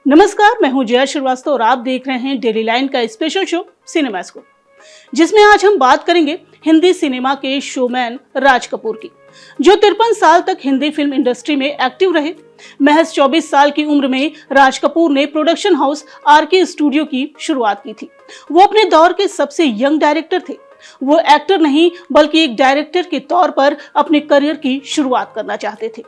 नमस्कार, मैं हूं जया श्रीवास्तव और आप देख रहे हैं डेली लाइन का स्पेशल शो सिनेमास्कोप, जिसमें आज हम बात करेंगे हिंदी सिनेमा के शोमैन राज कपूर की, जो 53 साल तक हिंदी फिल्म इंडस्ट्री में एक्टिव रहे। महज 24 साल की उम्र में राज कपूर ने प्रोडक्शन हाउस आरके स्टूडियो की शुरुआत की थी। वो अपने दौर के सबसे यंग डायरेक्टर थे। वो एक्टर नहीं बल्कि एक डायरेक्टर के तौर पर अपने करियर की शुरुआत करना चाहते थे।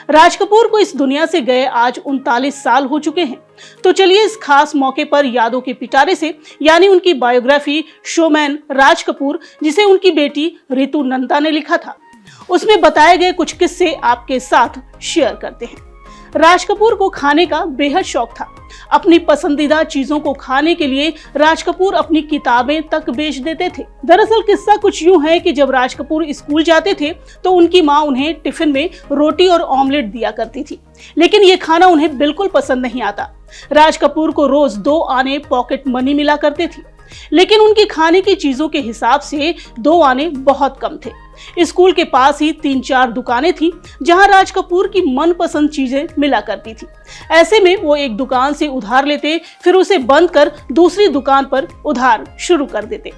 राज कपूर को इस दुनिया से गए आज 39 साल हो चुके हैं। तो चलिए इस खास मौके पर यादों के पिटारे से यानी उनकी बायोग्राफी शोमैन राज कपूर, जिसे उनकी बेटी रितु नंदा ने लिखा था, उसमें बताए गए कुछ किस्से आपके साथ शेयर करते हैं। राज कपूर को खाने का बेहद शौक था। अपनी पसंदीदा चीजों को खाने के लिए राज कपूर अपनी किताबें तक बेच देते थे। दरअसल किस्सा कुछ यूं है कि जब राज कपूर स्कूल जाते थे तो उनकी मां उन्हें टिफिन में रोटी और ऑमलेट दिया करती थी, लेकिन ये खाना उन्हें बिल्कुल पसंद नहीं आता। राज कपूर को रोज 2 आने पॉकेट मनी मिला करते थे, लेकिन उनकी खाने की चीजों के हिसाब से 2 आने बहुत कम थे। स्कूल के पास ही 3-4 दुकानें थीं, जहां राज कपूर की मनपसंद चीजें मिला करती थी। ऐसे में वो एक दुकान से उधार लेते, फिर उसे बंद कर दूसरी दुकान पर उधार शुरू कर देते।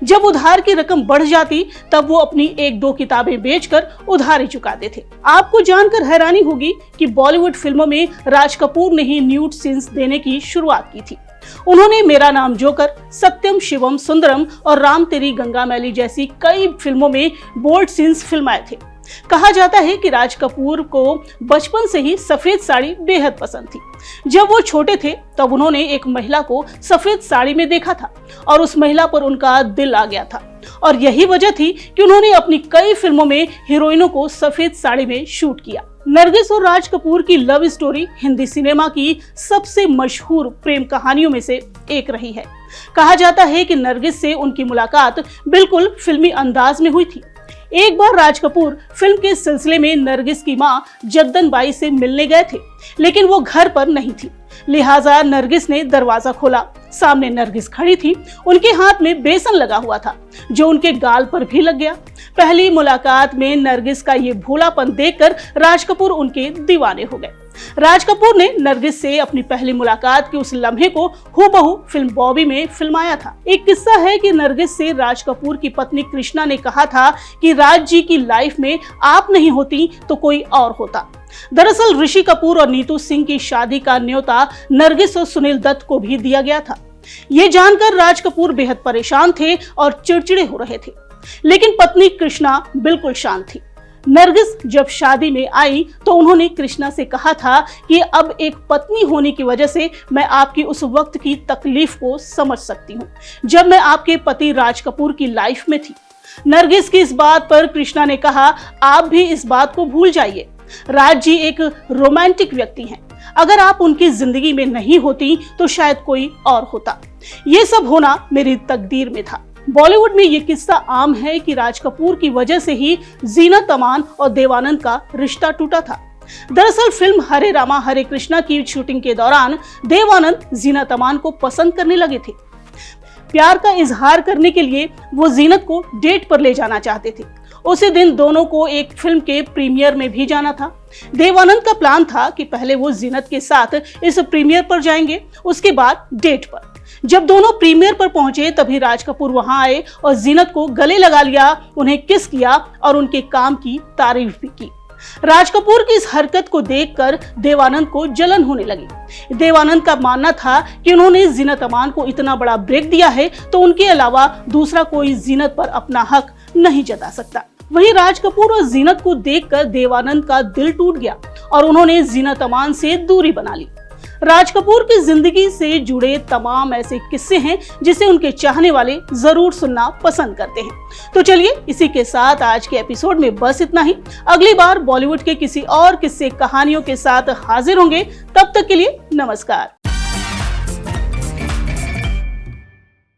जब उधार की रकम बढ़ जाती तब वो अपनी 1-2 किताबें बेचकर उधारी चुकाते थे। आपको जानकर हैरानी होगी कि बॉलीवुड फिल्मों में राज कपूर ने ही न्यूड सीन्स देने की शुरुआत की थी। उन्होंने मेरा नाम जोकर, सत्यम शिवम सुंदरम और राम तेरी गंगा मैली जैसी कई फिल्मों में बोल्ड सीन्स फिल्माए थे। कहा जाता है कि राज कपूर को बचपन से ही सफेद साड़ी बेहद पसंद थी। जब वो छोटे थे तब उन्होंने एक महिला को सफेद साड़ी में देखा था और उस महिला पर उनका दिल आ गया था, और यही वजह थी कि उन्होंने अपनी कई फिल्मों में हीरोइनों को सफेद साड़ी में शूट किया। नरगिस और राज कपूर की लव स्टोरी हिंदी सिनेमा की सबसे मशहूर प्रेम कहानियों में से एक रही है। कहा जाता है कि नरगिस से उनकी मुलाकात बिल्कुल फिल्मी अंदाज में हुई थी। एक बार राज कपूर फिल्म के सिलसिले में नरगिस की मां जद्दन बाई से मिलने गए थे, लेकिन वो घर पर नहीं थी। लिहाजा नरगिस ने दरवाजा खोला। सामने नरगिस खड़ी थी। उनके हाथ में बेसन लगा हुआ था, जो उनके गाल पर भी लग गया। पहली मुलाकात में नरगिस का ये भोलापन देखकर राज कपूर उनके दीवाने हो गए। राज कपूर ने नरगिस से अपनी पहली मुलाकात के उस लम्हे को हूबहू फिल्म बॉबी में फिल्माया था। एक किस्सा है कि नरगिस से राज कपूर की पत्नी कृष्णा ने कहा था कि राज जी की लाइफ में आप नहीं होती तो कोई और होता। दरअसल ऋषि कपूर और नीतू सिंह की शादी का न्योता नरगिस और सुनील दत्त को भी दिया गया था। ये जानकर राज कपूर बेहद परेशान थे और चिड़चिड़े हो रहे थे, लेकिन पत्नी कृष्णा बिल्कुल शांत थी। नरगिस जब शादी में आई तो उन्होंने कृष्णा से कहा था कि अब एक पत्नी होने की वजह से मैं आपकी उस वक्त की तकलीफ को समझ सकती हूँ जब मैं आपके पति राज कपूर की लाइफ में थी। नरगिस की इस बात पर कृष्णा ने कहा, आप भी इस बात को भूल जाइए। राज जी एक रोमांटिक व्यक्ति हैं। अगर आप उनकी जिंदगी में नहीं होती तो शायद कोई और होता। ये सब होना मेरी तकदीर में था। बॉलीवुड में ये किस्सा आम है कि राज कपूर की वजह से ही जीनत अमान और देवानंद का रिश्ता टूटा था। दरअसल फिल्म हरे रामा हरे कृष्णा की शूटिंग के दौरान देवानंद जीनत अमान को पसंद करने लगे थे। प्यार का इजहार करने के लिए वो जीनत को डेट पर ले जाना चाहते थे। उसी दिन दोनों को एक फिल्म के प्रीमियर में भी जाना था। देवानंद का प्लान था कि पहले वो जीनत के साथ इस प्रीमियर पर जाएंगे, उसके बाद डेट पर। जब दोनों प्रीमियर पर पहुंचे तभी राज कपूर वहां आए और जीनत को गले लगा लिया, उन्हें किस किया और उनके काम की तारीफ भी की। राज कपूर की इस हरकत को देखकर देवानंद को जलन होने लगी। देवानंद का मानना था कि उन्होंने जीनत अमान को इतना बड़ा ब्रेक दिया है तो उनके अलावा दूसरा कोई जीनत पर अपना हक नहीं जता सकता। वहीं राज कपूर और जीनत को देखकर देवानंद का दिल टूट गया और उन्होंने जीनत अमान से दूरी बना ली। राज कपूर की जिंदगी से जुड़े तमाम ऐसे किस्से हैं जिसे उनके चाहने वाले जरूर सुनना पसंद करते हैं। तो चलिए इसी के साथ आज के एपिसोड में बस इतना ही। अगली बार बॉलीवुड के किसी और किस्से कहानियों के साथ हाजिर होंगे। तब तक के लिए नमस्कार।